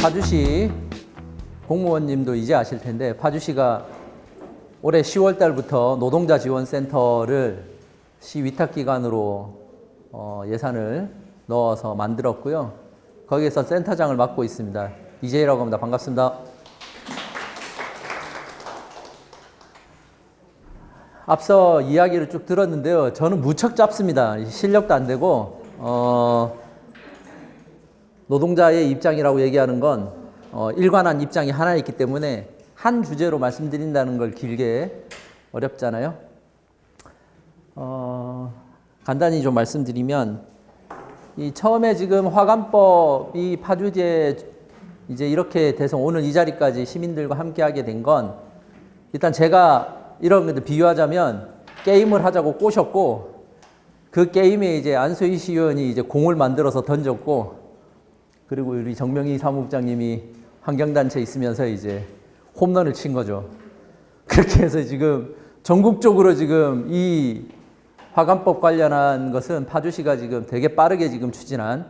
파주시 공무원님도 이제 아실 텐데 파주시가 올해 10월 달부터 노동자 지원센터를 시 위탁기관으로 예산을 넣어서 만들었고요. 거기에서 센터장을 맡고 있습니다. 이재희라고 합니다. 반갑습니다. 앞서 이야기를 쭉 들었는데요. 저는 무척 짧습니다. 실력도 안 되고 노동자의 입장이라고 얘기하는 건 일관한 입장이 하나 있기 때문에 한 주제로 말씀드린다는 걸 길게 어렵잖아요. 간단히 좀 말씀드리면 이 처음에 지금 화관법이 파주제 이제 이렇게 돼서 오늘 이 자리까지 시민들과 함께하게 된 건 일단 제가 이런 것들 비유하자면 게임을 하자고 꼬셨고 그 게임에 이제 안소희 시의원이 이제 공을 만들어서 던졌고 그리고 우리 정명희 사무국장님이 환경단체 있으면서 이제 홈런을 친 거죠. 그렇게 해서 지금 전국적으로 지금 이 화관법 관련한 것은 파주시가 지금 되게 빠르게 지금 추진한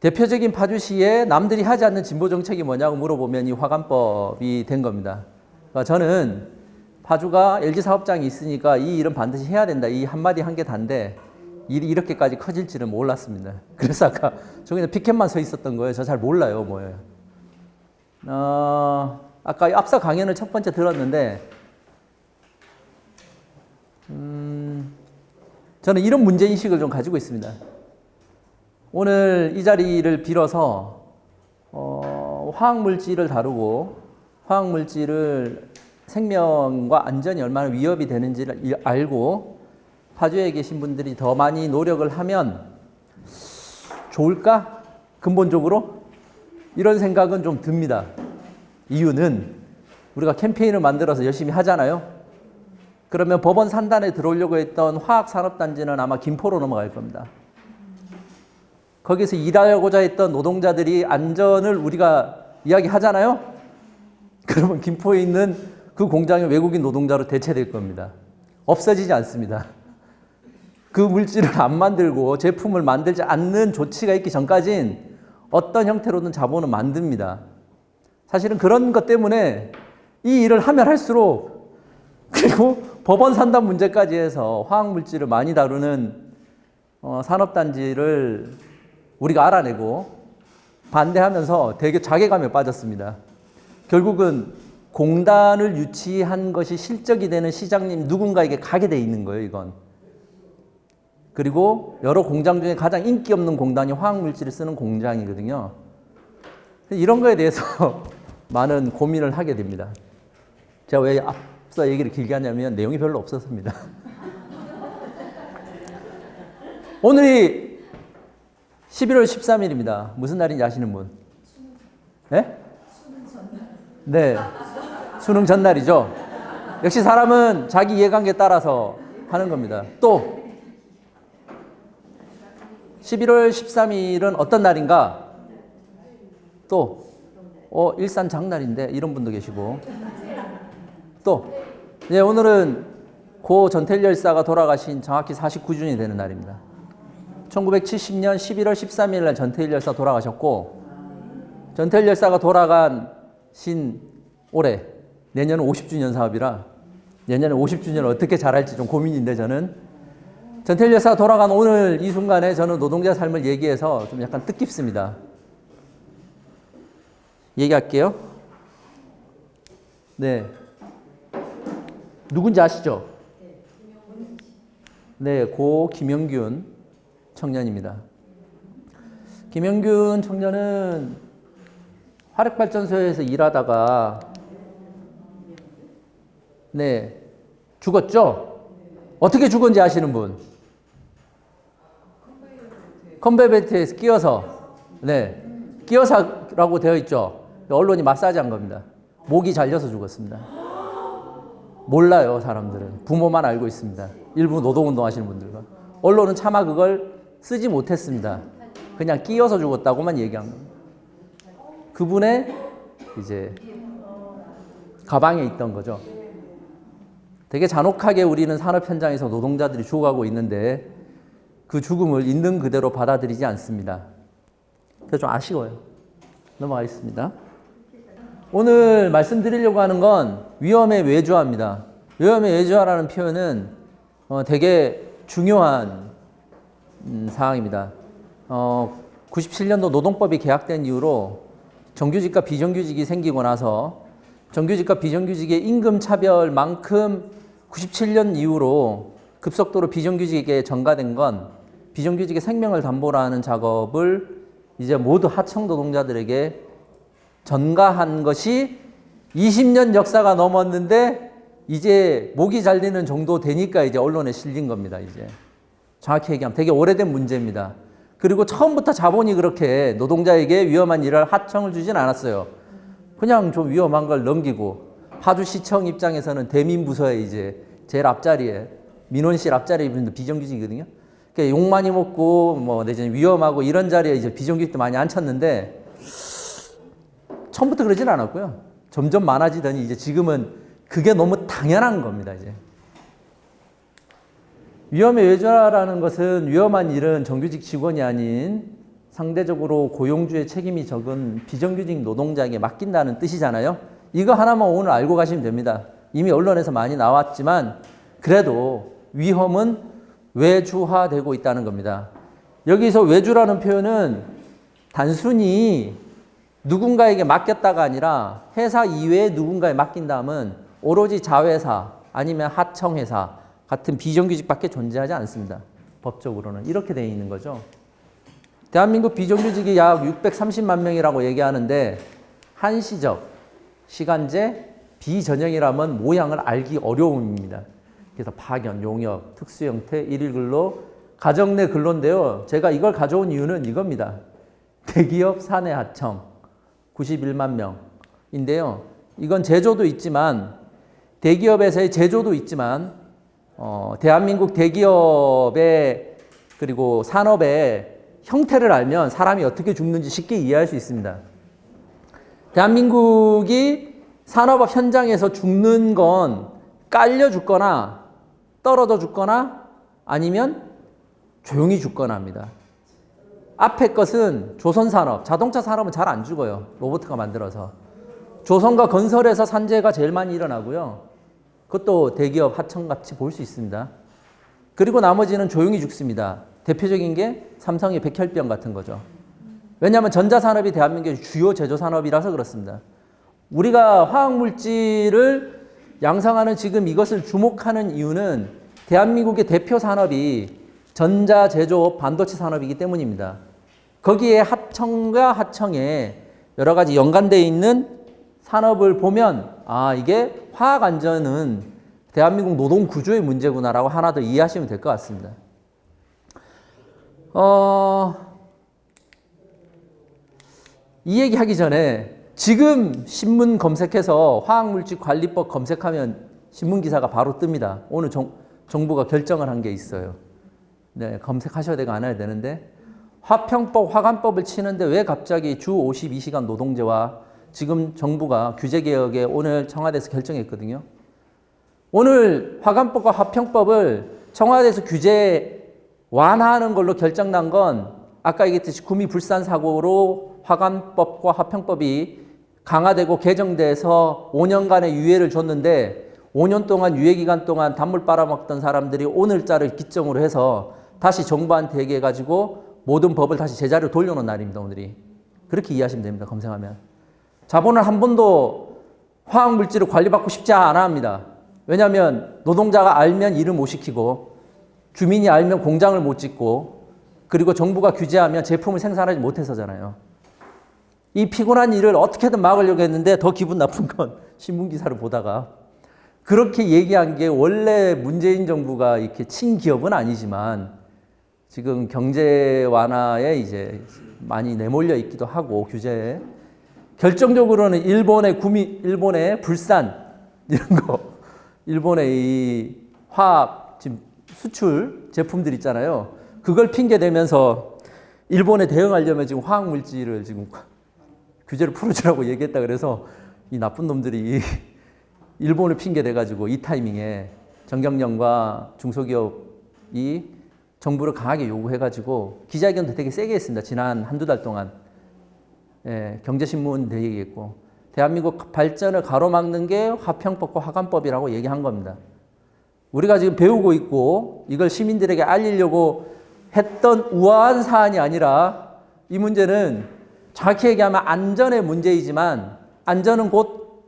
대표적인 파주시에 남들이 하지 않는 진보 정책이 뭐냐고 물어보면 이 화관법이 된 겁니다. 그러니까 저는 파주가 LG 사업장이 있으니까 이 일은 반드시 해야 된다. 이 한마디 한 게 단데 일이 이렇게까지 커질 줄은 몰랐습니다. 그래서 아까 저기는 피켓만 서 있었던 거예요. 저 잘 몰라요, 뭐예요. 아까 앞서 강연을 첫 번째 들었는데 저는 이런 문제인식을 좀 가지고 있습니다. 오늘 이 자리를 빌어서 화학물질을 다루고 화학물질을 생명과 안전이 얼마나 위협이 되는지를 알고 파주에 계신 분들이 더 많이 노력을 하면 좋을까? 근본적으로 이런 생각은 좀 듭니다. 이유는 우리가 캠페인을 만들어서 열심히 하잖아요. 그러면 법원 산단에 들어오려고 했던 화학산업단지는 아마 김포로 넘어갈 겁니다. 거기서 일하고자 했던 노동자들이 안전을 우리가 이야기하잖아요. 그러면 김포에 있는 그 공장이 외국인 노동자로 대체될 겁니다. 없어지지 않습니다. 그 물질을 안 만들고 제품을 만들지 않는 조치가 있기 전까진 어떤 형태로든 자본은 만듭니다. 사실은 그런 것 때문에 이 일을 하면 할수록 그리고 법원 산단 문제까지 해서 화학물질을 많이 다루는 산업단지를 우리가 알아내고 반대하면서 되게 자괴감에 빠졌습니다. 결국은 공단을 유치한 것이 실적이 되는 시장님 누군가에게 가게 돼 있는 거예요, 이건. 그리고 여러 공장 중에 가장 인기 없는 공단이 화학물질을 쓰는 공장이거든요. 이런 거에 대해서 많은 고민을 하게 됩니다. 제가 왜 앞서 얘기를 길게 하냐면 내용이 별로 없었습니다. 오늘이 11월 13일입니다. 무슨 날인지 아시는 분? 네? 네. 수능 전날이죠. 역시 사람은 자기 이해관계에 따라서 하는 겁니다. 또 11월 13일은 어떤 날인가? 또 일산 장날인데 이런 분도 계시고 또 네, 오늘은 고 전태일 열사가 돌아가신 정확히 49주년이 되는 날입니다. 1970년 11월 13일 날 전태일 열사 돌아가셨고 전태일 열사가 돌아가신 올해 내년은 50주년 사업이라 내년에 50주년을 어떻게 잘할지 좀 고민인데 저는 전태일 열사가 돌아간 오늘 이 순간에 저는 노동자 삶을 얘기해서 좀 약간 뜻깊습니다. 얘기할게요. 네. 누군지 아시죠? 네, 고 김영균 청년입니다. 김영균 청년은 화력발전소에서 일하다가 네, 죽었죠? 어떻게 죽은지 아시는 분? 컨베이어 벨트에서 끼어서 네, 끼어서라고 되어 있죠? 언론이 마사지한 겁니다. 목이 잘려서 죽었습니다. 몰라요, 사람들은. 부모만 알고 있습니다. 일부 노동운동 하시는 분들과. 언론은 차마 그걸 쓰지 못했습니다. 그냥 끼어서 죽었다고만 얘기한 겁니다. 그분의 이제 가방에 있던 거죠. 되게 잔혹하게 우리는 산업 현장에서 노동자들이 죽어가고 있는데 그 죽음을 있는 그대로 받아들이지 않습니다. 그래서 좀 아쉬워요. 넘어가겠습니다. 오늘 말씀드리려고 하는 건 위험의 외주화입니다. 위험의 외주화라는 표현은 되게 중요한 사항입니다. 97년도 노동법이 개혁된 이후로 정규직과 비정규직이 생기고 나서 정규직과 비정규직의 임금 차별만큼 97년 이후로 급속도로 비정규직에 전가된 건 비정규직의 생명을 담보로 하는 작업을 이제 모두 하청 노동자들에게 전가한 것이 20년 역사가 넘었는데 이제 목이 잘리는 정도 되니까 이제 언론에 실린 겁니다. 이제 정확히 얘기하면 되게 오래된 문제입니다. 그리고 처음부터 자본이 그렇게 노동자에게 위험한 일을 하청을 주진 않았어요. 그냥 좀 위험한 걸 넘기고 파주시청 입장에서는 대민부서에 이제 제일 앞자리에 민원실 앞자리에 있는 비정규직이거든요. 그러니까 욕 많이 먹고 뭐 내지는 위험하고 이런 자리에 이제 비정규직도 많이 앉혔는데 처음부터 그러진 않았고요. 점점 많아지더니 이제 지금은 그게 너무 당연한 겁니다. 이제 위험의 외주화라는 것은 위험한 일은 정규직 직원이 아닌 상대적으로 고용주의 책임이 적은 비정규직 노동자에게 맡긴다는 뜻이잖아요. 이거 하나만 오늘 알고 가시면 됩니다. 이미 언론에서 많이 나왔지만 그래도 위험은 외주화되고 있다는 겁니다. 여기서 외주라는 표현은 단순히 누군가에게 맡겼다가 아니라 회사 이외에 누군가에 맡긴다면 오로지 자회사 아니면 하청회사 같은 비정규직밖에 존재하지 않습니다. 법적으로는 이렇게 되어 있는 거죠. 대한민국 비정규직이 약 630만 명이라고 얘기하는데 한시적, 시간제, 비전형이라면 모양을 알기 어려움입니다. 그래서 파견, 용역, 특수형태, 일일근로, 가정 내 근로인데요. 제가 이걸 가져온 이유는 이겁니다. 대기업 사내 하청 91만 명인데요. 이건 제조도 있지만 대기업에서의 제조도 있지만 대한민국 대기업의 그리고 산업의 형태를 알면 사람이 어떻게 죽는지 쉽게 이해할 수 있습니다. 대한민국이 산업업 현장에서 죽는 건 깔려 죽거나 떨어져 죽거나 아니면 조용히 죽거나 합니다. 앞에 것은 조선산업, 자동차 산업은 잘 안 죽어요. 로봇가 만들어서. 조선과 건설에서 산재가 제일 많이 일어나고요. 그것도 대기업 하청같이 볼 수 있습니다. 그리고 나머지는 조용히 죽습니다. 대표적인 게 삼성의 백혈병 같은 거죠. 왜냐하면 전자산업이 대한민국의 주요 제조산업이라서 그렇습니다. 우리가 화학물질을 양성하는 지금 이것을 주목하는 이유는 대한민국의 대표 산업이 전자제조업 반도체 산업이기 때문입니다. 거기에 하청과 하청에 여러 가지 연관되어 있는 산업을 보면 이게 화학안전은 대한민국 노동 구조의 문제구나라고 하나 더 이해하시면 될 것 같습니다. 이 얘기하기 전에 지금 신문 검색해서 화학물질관리법 검색하면 신문기사가 바로 뜹니다. 오늘 정부가 결정을 한 게 있어요. 네, 검색하셔야 되고 안 해야 되는데 화평법, 화관법을 치는데 왜 갑자기 주 52시간 노동제와 지금 정부가 규제개혁에 오늘 청와대에서 결정했거든요. 오늘 화관법과 화평법을 청와대에서 규제 완화하는 걸로 결정난 건 아까 얘기했듯이 구미 불산 사고로 화관법과 화평법이 강화되고 개정돼서 5년간의 유예를 줬는데 5년 동안 유예기간 동안 단물 빨아먹던 사람들이 오늘자를 기점으로 해서 다시 정부한테 얘기해가지고 모든 법을 다시 제자리로 돌려놓은 날입니다. 오늘이. 그렇게 이해하시면 됩니다. 검색하면. 자본을 한 번도 화학물질을 관리받고 싶지 않아 합니다. 왜냐하면 노동자가 알면 일을 못 시키고 주민이 알면 공장을 못 짓고 그리고 정부가 규제하면 제품을 생산하지 못해서잖아요. 이 피곤한 일을 어떻게든 막으려고 했는데 더 기분 나쁜 건 신문기사를 보다가 그렇게 얘기한 게 원래 문재인 정부가 이렇게 친 기업은 아니지만 지금 경제 완화에 이제 많이 내몰려 있기도 하고 규제에 결정적으로는 일본의 구미, 일본의 불산 이런 거 일본의 이 화학 지금 수출 제품들 있잖아요. 그걸 핑계 대면서 일본에 대응하려면 지금 화학물질을 지금 규제를 풀어주라고 얘기했다 그래서 이 나쁜 놈들이 일본을 핑계 대가지고 이 타이밍에 정경련과 중소기업이 정부를 강하게 요구해가지고 기자회견도 되게 세게 했습니다. 지난 한두 달 동안. 예, 경제신문 얘기했고 대한민국 발전을 가로막는 게 화평법과 화관법이라고 얘기한 겁니다. 우리가 지금 배우고 있고 이걸 시민들에게 알리려고 했던 우아한 사안이 아니라 이 문제는 정확히 얘기하면 안전의 문제이지만 안전은 곧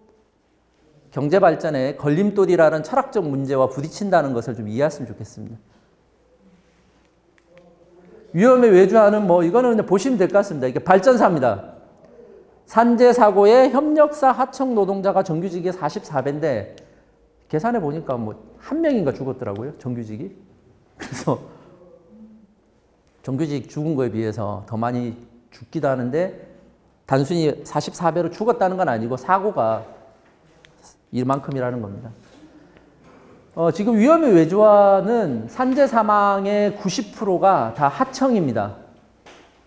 경제발전의 걸림돌이라는 철학적 문제와 부딪힌다는 것을 좀 이해했으면 좋겠습니다. 위험에 외주하는 이거는 그냥 보시면 될 것 같습니다. 이게 발전사입니다. 산재 사고의 협력사 하청 노동자가 정규직이 44배인데 계산해 보니까 한 명인가 죽었더라고요. 정규직이. 그래서 정규직 죽은 거에 비해서 더 많이 죽기도 하는데 단순히 44배로 죽었다는 건 아니고 사고가 이만큼이라는 겁니다. 지금 위험의 외주화는 산재 사망의 90%가 다 하청입니다.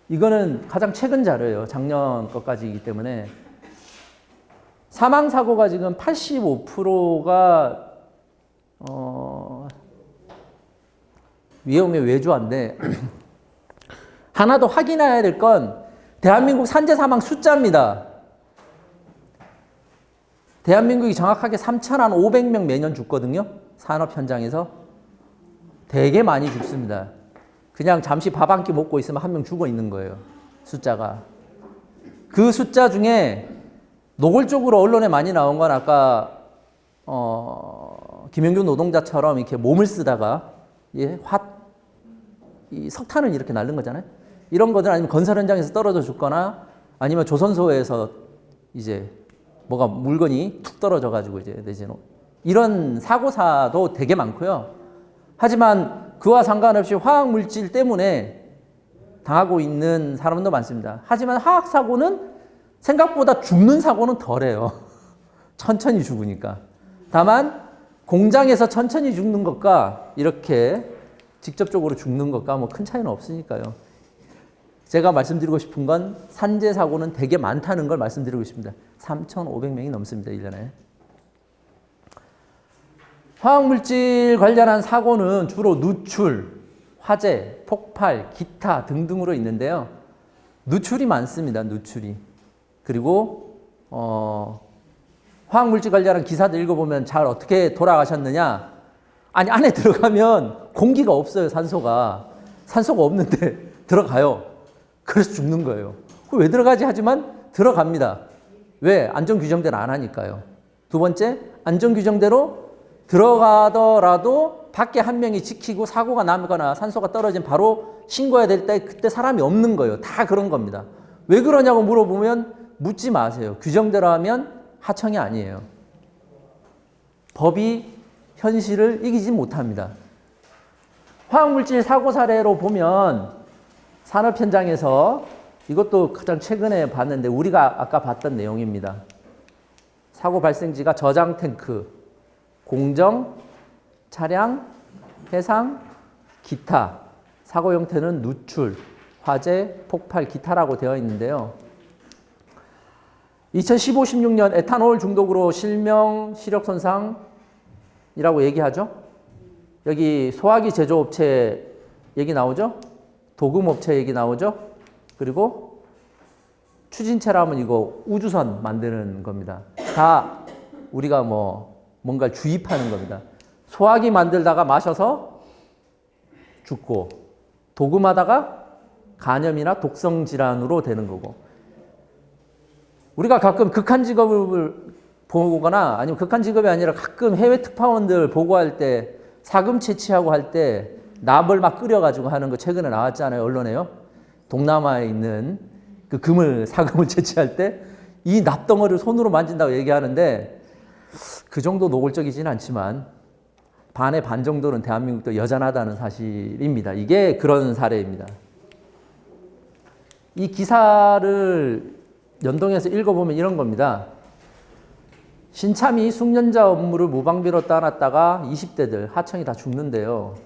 이거는 가장 최근 자료예요. 작년 것까지이기 때문에. 사망사고가 지금 85%가 위험의 외주화인데 하나 더 확인해야 될 건 대한민국 산재 사망 숫자입니다. 대한민국이 정확하게 3,500명 매년 죽거든요. 산업 현장에서. 되게 많이 죽습니다. 그냥 잠시 밥 한 끼 먹고 있으면 한 명 죽어 있는 거예요. 숫자가. 그 숫자 중에 노골적으로 언론에 많이 나온 건 아까 김영준 노동자처럼 이렇게 몸을 쓰다가 이 석탄을 이렇게 날른 거잖아요. 이런 것들 아니면 건설 현장에서 떨어져 죽거나 아니면 조선소에서 이제 뭐가 물건이 툭 떨어져 가지고 이제 내지는 이런 사고사도 되게 많고요. 하지만 그와 상관없이 화학 물질 때문에 당하고 있는 사람도 많습니다. 하지만 화학 사고는 생각보다 죽는 사고는 덜해요. 천천히 죽으니까. 다만 공장에서 천천히 죽는 것과 이렇게 직접적으로 죽는 것과 큰 차이는 없으니까요. 제가 말씀드리고 싶은 건 산재 사고는 되게 많다는 걸 말씀드리고 싶습니다. 3,500명이 넘습니다. 1년에. 화학물질 관련한 사고는 주로 누출, 화재, 폭발, 기타 등등으로 있는데요. 누출이 많습니다. 누출이. 그리고 화학물질 관련한 기사들 읽어보면 잘 어떻게 돌아가셨느냐. 아니 안에 들어가면 공기가 없어요. 산소가 없는데 들어가요. 그래서 죽는 거예요. 왜 들어가지 하지만 들어갑니다. 왜? 안전규정대로 안 하니까요. 두 번째, 안전규정대로 들어가더라도 밖에 한 명이 지키고 사고가 나거나 산소가 떨어지면 바로 신고해야 될 때 그때 사람이 없는 거예요. 다 그런 겁니다. 왜 그러냐고 물어보면 묻지 마세요. 규정대로 하면 하청이 아니에요. 법이 현실을 이기지 못합니다. 화학물질 사고 사례로 보면 산업 현장에서 이것도 가장 최근에 봤는데 우리가 아까 봤던 내용입니다. 사고 발생지가 저장 탱크, 공정, 차량, 해상, 기타. 사고 형태는 누출, 화재, 폭발, 기타라고 되어 있는데요. 2015-16년 에탄올 중독으로 실명, 시력 손상이라고 얘기하죠. 여기 소화기 제조업체 얘기 나오죠. 도금업체 얘기 나오죠. 그리고 추진체라면 이거 우주선 만드는 겁니다. 다 우리가 뭔가를 주입하는 겁니다. 소화기 만들다가 마셔서 죽고 도금하다가 간염이나 독성 질환으로 되는 거고 우리가 가끔 극한 직업을 보거나 아니면 극한 직업이 아니라 가끔 해외 특파원들 보고할 때 사금 채취하고 할 때 납을 막 끓여가지고 하는 거 최근에 나왔잖아요. 언론에요. 동남아에 있는 그 사금을 채취할 때 이 납덩어리를 손으로 만진다고 얘기하는데 그 정도 노골적이진 않지만 반의 반 정도는 대한민국도 여전하다는 사실입니다. 이게 그런 사례입니다. 이 기사를 연동해서 읽어보면 이런 겁니다. 신참이 숙련자 업무를 무방비로 떠났다가 20대들 하청이 다 죽는데요.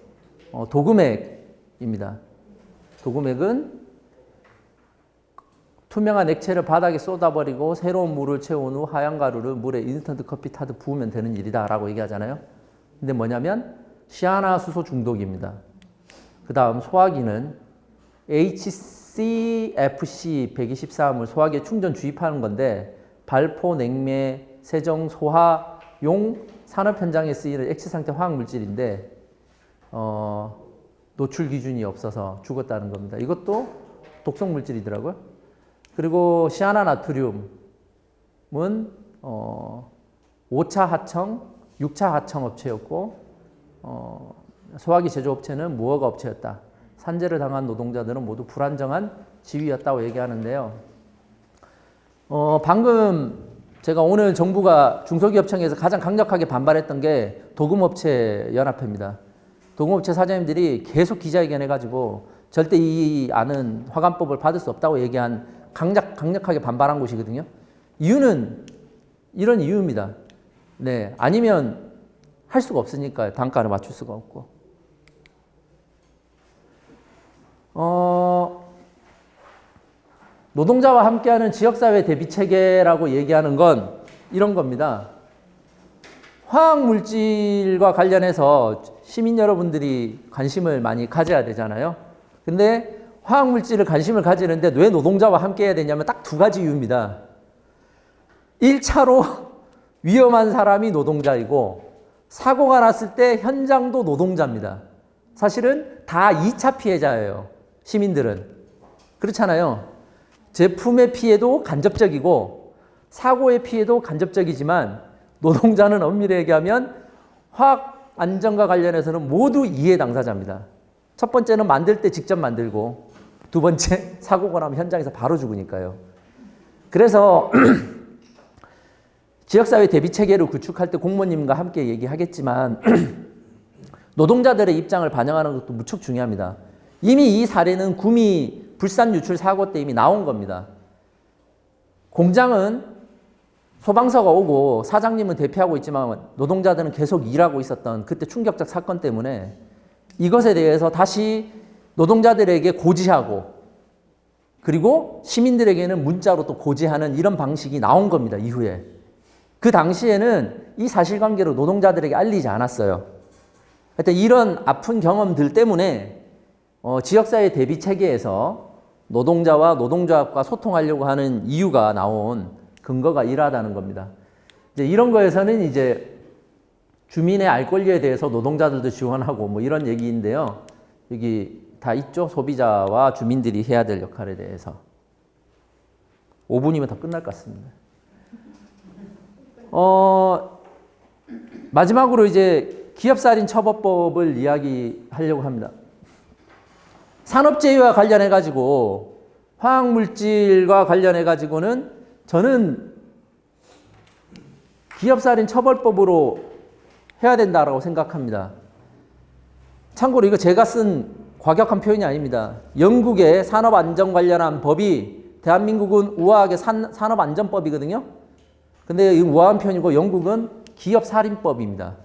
도금액입니다. 도금액은 투명한 액체를 바닥에 쏟아버리고 새로운 물을 채운 후 하얀 가루를 물에 인스턴트 커피 타듯 부으면 되는 일이다라고 얘기하잖아요. 근데 뭐냐면 시아나수소 중독입니다. 그 다음 소화기는 HCl CFC 123을 소화기에 충전 주입하는 건데 발포, 냉매, 세정, 소화용 산업 현장에 쓰이는 액체 상태 화학 물질인데 노출 기준이 없어서 죽었다는 겁니다. 이것도 독성 물질이더라고요. 그리고 시아나나트륨은 5차 하청, 6차 하청 업체였고 소화기 제조업체는 무허가 업체였다. 산재를 당한 노동자들은 모두 불안정한 지위였다고 얘기하는데요. 방금 제가 오늘 정부가 중소기업청에서 가장 강력하게 반발했던 게 도금업체 연합회입니다. 도금업체 사장님들이 계속 기자회견 해가지고 절대 이 안은 화관법을 받을 수 없다고 얘기한 강력하게 반발한 곳이거든요. 이유는 이런 이유입니다. 네, 아니면 할 수가 없으니까요. 단가를 맞출 수가 없고. 노동자와 함께하는 지역사회 대비체계라고 얘기하는 건 이런 겁니다. 화학물질과 관련해서 시민 여러분들이 관심을 많이 가져야 되잖아요. 근데 화학물질을 관심을 가지는데 왜 노동자와 함께해야 되냐면 딱 두 가지 이유입니다. 1차로 위험한 사람이 노동자이고 사고가 났을 때 현장도 노동자입니다. 사실은 다 2차 피해자예요. 시민들은. 그렇잖아요. 제품의 피해도 간접적이고 사고의 피해도 간접적이지만 노동자는 엄밀히 얘기하면 화학 안전과 관련해서는 모두 이해 당사자입니다. 첫 번째는 만들 때 직접 만들고 두 번째 사고가 나면 현장에서 바로 죽으니까요. 그래서 지역사회 대비체계를 구축할 때 공무원님과 함께 얘기하겠지만 노동자들의 입장을 반영하는 것도 무척 중요합니다. 이미 이 사례는 구미 불산 유출 사고 때 이미 나온 겁니다. 공장은 소방서가 오고 사장님은 대피하고 있지만 노동자들은 계속 일하고 있었던 그때 충격적 사건 때문에 이것에 대해서 다시 노동자들에게 고지하고 그리고 시민들에게는 문자로 또 고지하는 이런 방식이 나온 겁니다. 이후에. 그 당시에는 이 사실관계를 노동자들에게 알리지 않았어요. 하여튼 이런 아픈 경험들 때문에 지역사회 대비체계에서 노동자와 노동조합과 소통하려고 하는 이유가 나온 근거가 이러하다는 겁니다. 이제 이런 거에서는 이제 주민의 알 권리에 대해서 노동자들도 지원하고 뭐 이런 얘기인데요. 여기 다 있죠? 소비자와 주민들이 해야 될 역할에 대해서. 5분이면 다 끝날 것 같습니다. 마지막으로 이제 기업살인 처벌법을 이야기하려고 합니다. 산업재해와 관련해가지고 화학물질과 관련해가지고는 저는 기업살인 처벌법으로 해야 된다고 생각합니다. 참고로 이거 제가 쓴 과격한 표현이 아닙니다. 영국의 산업안전 관련한 법이 대한민국은 우아하게 산업안전법이거든요. 근데 이 우아한 편이고 영국은 기업살인법입니다.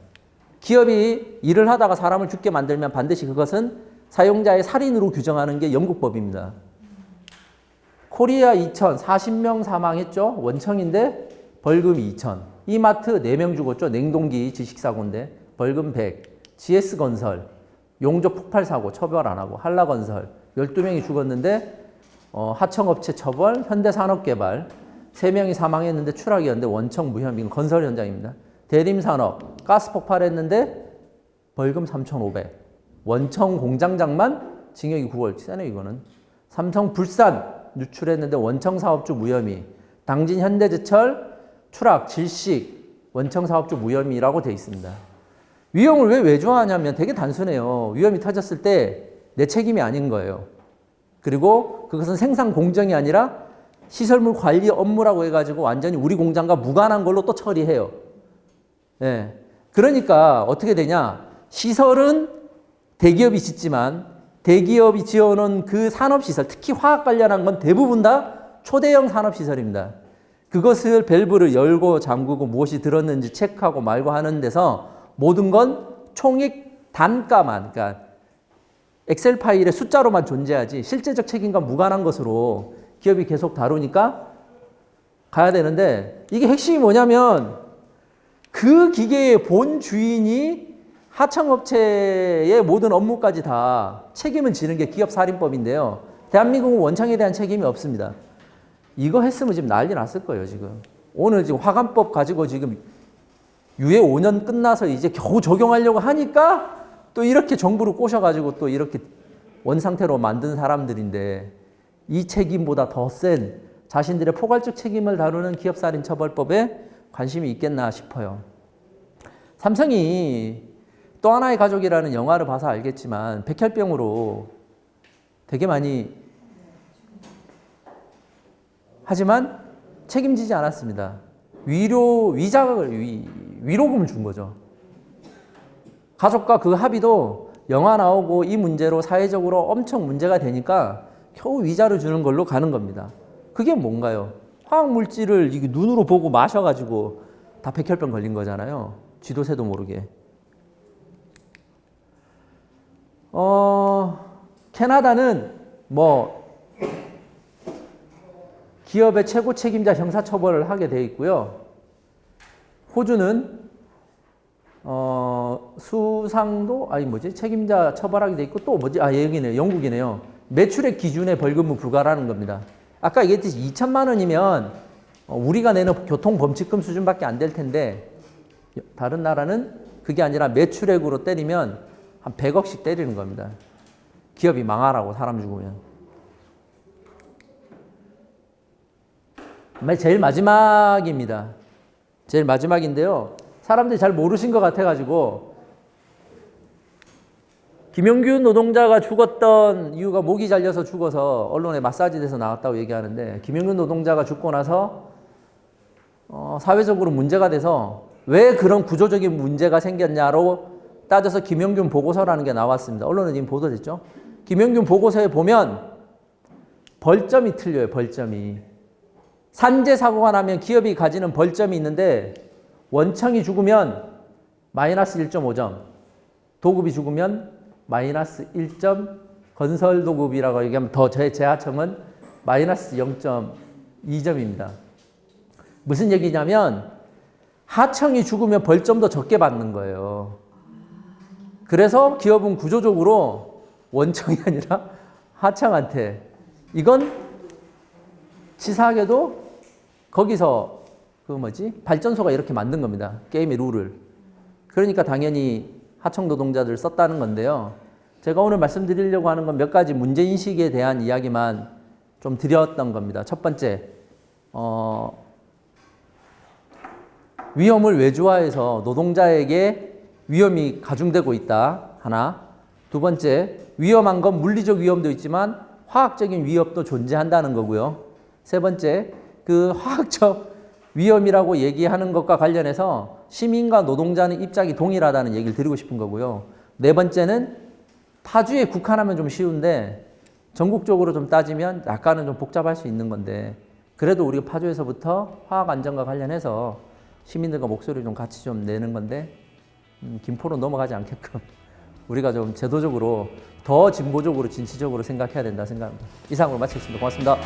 기업이 일을 하다가 사람을 죽게 만들면 반드시 그것은 사용자의 살인으로 규정하는 게 영국법입니다. 코리아 2000 40명 사망했죠. 원청인데 벌금 2000. 이마트 4명 죽었죠. 냉동기 지식사고인데 벌금 100. GS건설 용접 폭발 사고 처벌 안 하고 한라건설 12명이 죽었는데 하청업체 처벌 현대산업개발 3명이 사망했는데 추락이었는데 원청 무혐의. 이건 건설 현장입니다. 대림산업 가스 폭발했는데 벌금 3,500. 원청 공장장만 징역이 9월. 세네 이거는. 삼성불산 유출했는데 원청 사업주 무혐의. 당진 현대제철 추락 질식 원청 사업주 무혐의라고 되어 있습니다. 위험을 왜 외주화하냐면 되게 단순해요. 위험이 터졌을 때 내 책임이 아닌 거예요. 그리고 그것은 생산 공정이 아니라 시설물 관리 업무라고 해가지고 완전히 우리 공장과 무관한 걸로 또 처리해요. 네. 그러니까 어떻게 되냐. 시설은 대기업이 짓지만 대기업이 지어놓은 그 산업시설, 특히 화학 관련한 건 대부분 다 초대형 산업시설입니다. 그것을 밸브를 열고 잠그고 무엇이 들었는지 체크하고 말고 하는 데서 모든 건 총액 단가만, 그러니까 엑셀 파일의 숫자로만 존재하지 실제적 책임과 무관한 것으로 기업이 계속 다루니까 가야 되는데 이게 핵심이 뭐냐면 그 기계의 본 주인이 하청업체의 모든 업무까지 다 책임을 지는 게 기업살인법인데요. 대한민국은 원청에 대한 책임이 없습니다. 이거 했으면 지금 난리 났을 거예요, 지금. 오늘 지금 화관법 가지고 지금 유예 5년 끝나서 이제 겨우 적용하려고 하니까 또 이렇게 정부를 꼬셔가지고 또 이렇게 원상태로 만든 사람들인데 이 책임보다 더 센 자신들의 포괄적 책임을 다루는 기업살인처벌법에 관심이 있겠나 싶어요. 삼성이 또 하나의 가족이라는 영화를 봐서 알겠지만 백혈병으로 되게 많이 하지만 책임지지 않았습니다. 위로금을 준 거죠. 가족과 그 합의도 영화 나오고 이 문제로 사회적으로 엄청 문제가 되니까 겨우 위자료 주는 걸로 가는 겁니다. 그게 뭔가요? 화학물질을 이게 눈으로 보고 마셔가지고 다 백혈병 걸린 거잖아요. 쥐도 새도 모르게. 캐나다는 기업의 최고 책임자 형사처벌을 하게 돼 있고요. 호주는 수상도 책임자 처벌하게 돼 있고 또 여기네요. 영국이네요. 매출액 기준의 벌금은 불가라는 겁니다. 아까 얘기했듯이 2천만 원이면 우리가 내는 교통범칙금 수준밖에 안 될 텐데 다른 나라는 그게 아니라 매출액으로 때리면 한 100억씩 때리는 겁니다. 기업이 망하라고 사람 죽으면. 제일 마지막입니다. 제일 마지막인데요. 사람들이 잘 모르신 것 같아가지고 김용균 노동자가 죽었던 이유가 목이 잘려서 죽어서 언론에 마사지 돼서 나왔다고 얘기하는데 김용균 노동자가 죽고 나서 사회적으로 문제가 돼서 왜 그런 구조적인 문제가 생겼냐로 따져서 김용균 보고서라는 게 나왔습니다. 언론에 지금 보도됐죠. 김용균 보고서에 보면 벌점이 틀려요. 벌점이. 산재 사고가 나면 기업이 가지는 벌점이 있는데 원청이 죽으면 마이너스 1.5점, 도급이 죽으면 마이너스 1점, 건설도급이라고 얘기하면 더 재하청은 마이너스 0.2점입니다. 무슨 얘기냐면 하청이 죽으면 벌점도 적게 받는 거예요. 그래서 기업은 구조적으로 원청이 아니라 하청한테 이건 치사하게도 거기서 발전소가 이렇게 만든 겁니다. 게임의 룰을. 그러니까 당연히 하청 노동자들 썼다는 건데요. 제가 오늘 말씀드리려고 하는 건 몇 가지 문제인식에 대한 이야기만 좀 드렸던 겁니다. 첫 번째, 위험을 외주화해서 노동자에게 위험이 가중되고 있다. 하나. 두 번째, 위험한 건 물리적 위험도 있지만 화학적인 위협도 존재한다는 거고요. 세 번째, 그 화학적 위험이라고 얘기하는 것과 관련해서 시민과 노동자는 입장이 동일하다는 얘기를 드리고 싶은 거고요. 네 번째는 파주에 국한하면 좀 쉬운데 전국적으로 좀 따지면 약간은 좀 복잡할 수 있는 건데 그래도 우리가 파주에서부터 화학 안전과 관련해서 시민들과 목소리 좀 같이 좀 내는 건데 김포로 넘어가지 않게끔 우리가 좀 제도적으로 더 진보적으로 진취적으로 생각해야 된다 생각합니다. 이상으로 마치겠습니다. 고맙습니다.